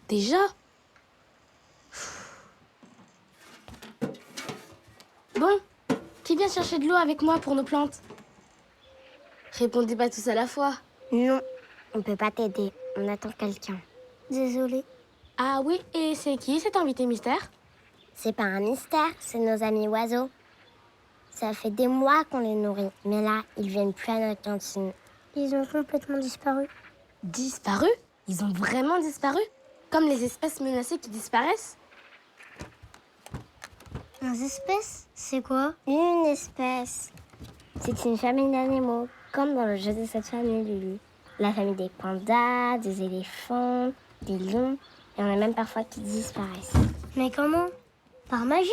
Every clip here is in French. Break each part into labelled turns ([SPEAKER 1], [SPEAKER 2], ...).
[SPEAKER 1] Déjà? Bon, qui vient chercher de l'eau avec moi pour nos plantes? Répondez pas tous à la fois.
[SPEAKER 2] Non, on peut pas t'aider. On attend quelqu'un. Désolée.
[SPEAKER 1] Ah oui, et c'est qui cet invité mystère?
[SPEAKER 2] C'est pas un mystère, c'est nos amis oiseaux. Ça fait des mois qu'on les nourrit, mais là, ils viennent plus à notre cantine. Ils ont complètement disparu.
[SPEAKER 1] Disparu? Ils ont vraiment disparu? Comme les espèces menacées qui disparaissent?
[SPEAKER 2] Une espèce? C'est quoi? Une espèce. C'est une famille d'animaux, comme dans le jeu de cette famille, Lulu. La famille des pandas, des éléphants, des lions, et on a même parfois qui disparaissent. Mais comment? Par magie?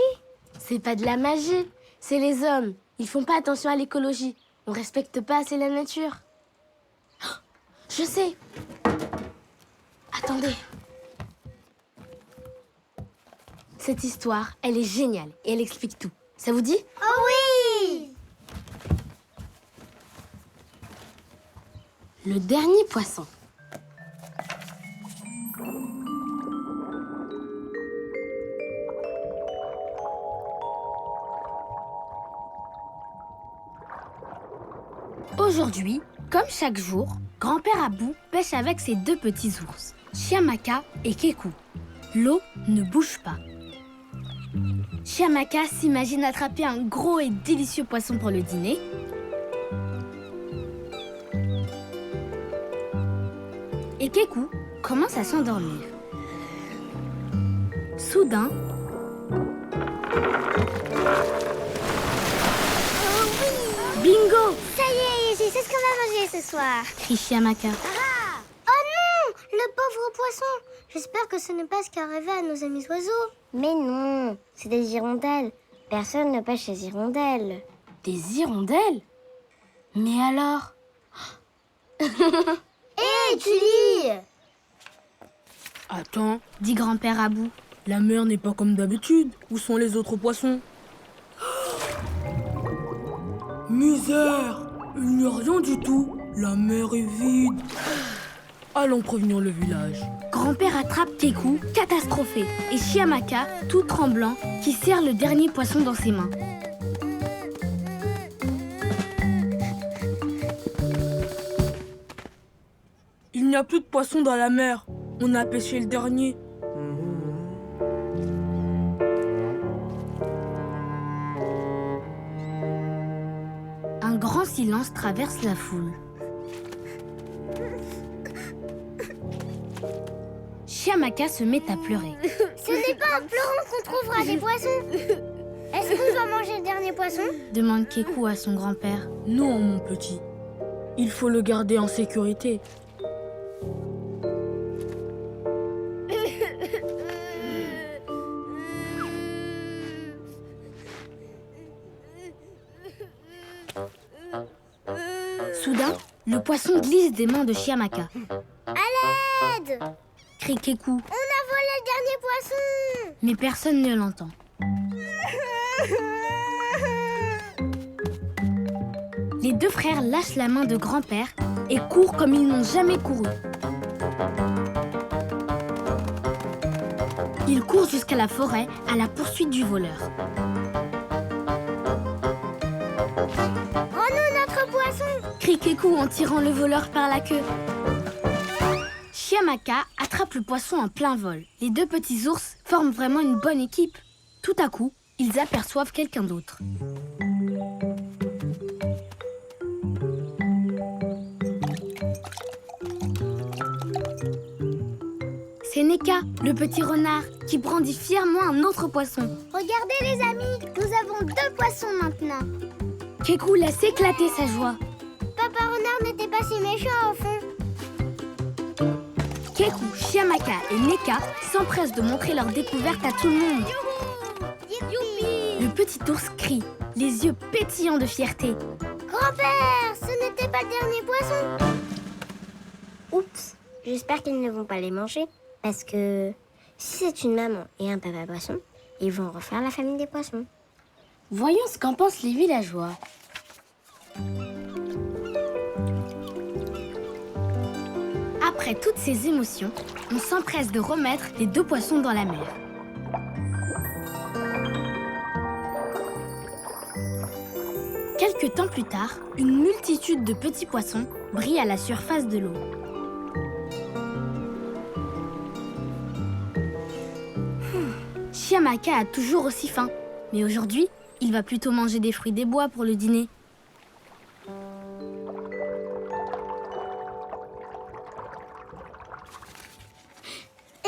[SPEAKER 1] C'est pas de la magie, c'est les hommes. Ils font pas attention à l'écologie. On respecte pas assez la nature. Oh, je sais. Attendez. Cette histoire, elle est géniale et elle explique tout. Ça vous dit?
[SPEAKER 2] Oh oui!
[SPEAKER 1] Le dernier poisson. Aujourd'hui, comme chaque jour, grand-père Abou pêche avec ses deux petits ours, Chiamaka et Kekou. L'eau ne bouge pas. Chiamaka s'imagine attraper un gros et délicieux poisson pour le dîner. Et Kekou commence à s'endormir. Soudain, bingo!
[SPEAKER 2] Ça y est, c'est ce qu'on va manger ce soir.
[SPEAKER 1] Crie Chiamaka.
[SPEAKER 2] Ah! Oh non! Le pauvre poisson! J'espère que ce n'est pas ce qui arrivait à nos amis oiseaux. Mais non, c'est des hirondelles. Personne ne pêche les hirondelles.
[SPEAKER 1] Des hirondelles? Mais alors?
[SPEAKER 2] Hé, tu lis!
[SPEAKER 3] Attends,
[SPEAKER 1] Dit grand-père Abou.
[SPEAKER 3] la mer n'est pas comme d'habitude. Où sont les autres poissons? Misère! Il n'y a rien du tout. La mer est vide. Allons prévenir le village.
[SPEAKER 1] Grand-père attrape Kekou, catastrophé, et Chiamaka, tout tremblant, qui serre le dernier poisson dans ses mains.
[SPEAKER 3] Il n'y a plus de poissons dans la mer. On a pêché le dernier.
[SPEAKER 1] Un grand silence traverse la foule. Chiamaka se met à pleurer.
[SPEAKER 2] Ce n'est pas en pleurant qu'on trouvera des poissons. Est-ce qu'on va manger le dernier poisson?
[SPEAKER 1] Demande Kekou à son grand-père.
[SPEAKER 3] Non, mon petit. Il faut le garder en sécurité.
[SPEAKER 1] Soudain, le poisson glisse des mains de Chiamaka.
[SPEAKER 2] À l'aide!
[SPEAKER 1] Crie Kekou,
[SPEAKER 2] On a volé le dernier poisson!
[SPEAKER 1] mais personne ne l'entend. Les deux frères lâchent la main de grand-père et courent comme ils n'ont jamais couru. Ils courent jusqu'à la forêt à la poursuite du voleur.
[SPEAKER 2] Rends-nous notre poisson!
[SPEAKER 1] Crie Kekou en tirant le voleur par la queue. Chiamaka attrape le poisson en plein vol. Les deux petits ours forment vraiment une bonne équipe. Tout à coup, ils aperçoivent quelqu'un d'autre. C'est Neka, le petit renard, qui brandit fièrement un autre poisson.
[SPEAKER 2] Regardez les amis, nous avons deux poissons maintenant.
[SPEAKER 1] Kekou laisse éclater sa joie.
[SPEAKER 2] Papa renard n'était pas si méchant au fond.
[SPEAKER 1] Kekou, Chiamaka et Neka s'empressent de montrer leur découverte à tout le monde.
[SPEAKER 2] Youpi!
[SPEAKER 1] Le petit ours crie, les yeux pétillants de fierté.
[SPEAKER 2] Grand-père, ce n'était pas le dernier poisson. Oups, j'espère qu'ils ne vont pas les manger. Parce que si c'est une maman et un papa poisson, ils vont refaire la famille des poissons.
[SPEAKER 1] Voyons ce qu'en pensent les villageois. Après toutes ces émotions, on s'empresse de remettre les 2 poissons dans la mer. Quelque temps plus tard, une multitude de petits poissons brille à la surface de l'eau. Chiamaka a toujours aussi faim, mais aujourd'hui, il va plutôt manger des fruits des bois pour le dîner.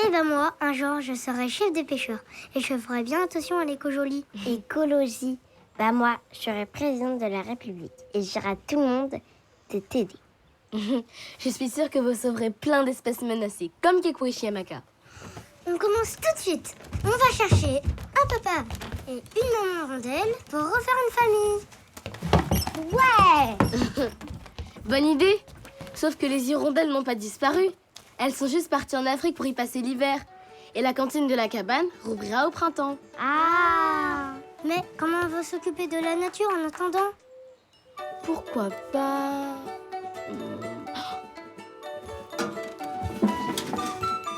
[SPEAKER 2] Eh ben moi, un jour, je serai chef de pêcheur et je ferai bien attention à l'écologie. Écologie. Bah moi, je serai présidente de la République et je dirai à tout le monde de t'aider.
[SPEAKER 1] Je suis sûre que vous sauverez plein d'espèces menacées, comme Keko et Chiamaka.
[SPEAKER 2] On commence tout de suite. On va chercher un papa et une maman rondelle pour refaire une famille. Ouais!
[SPEAKER 1] Bonne idée! Sauf que les hirondelles n'ont pas disparu. Elles sont juste parties en Afrique pour y passer l'hiver. Et la cantine de la cabane rouvrira au printemps.
[SPEAKER 2] Ah! Mais comment on va s'occuper de la nature en attendant?
[SPEAKER 1] Pourquoi pas...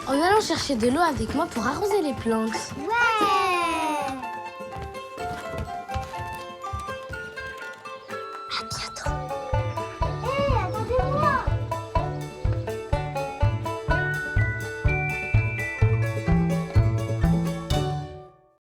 [SPEAKER 1] En allant chercher de l'eau avec moi pour arroser les plantes.
[SPEAKER 2] Ouais! À bientôt.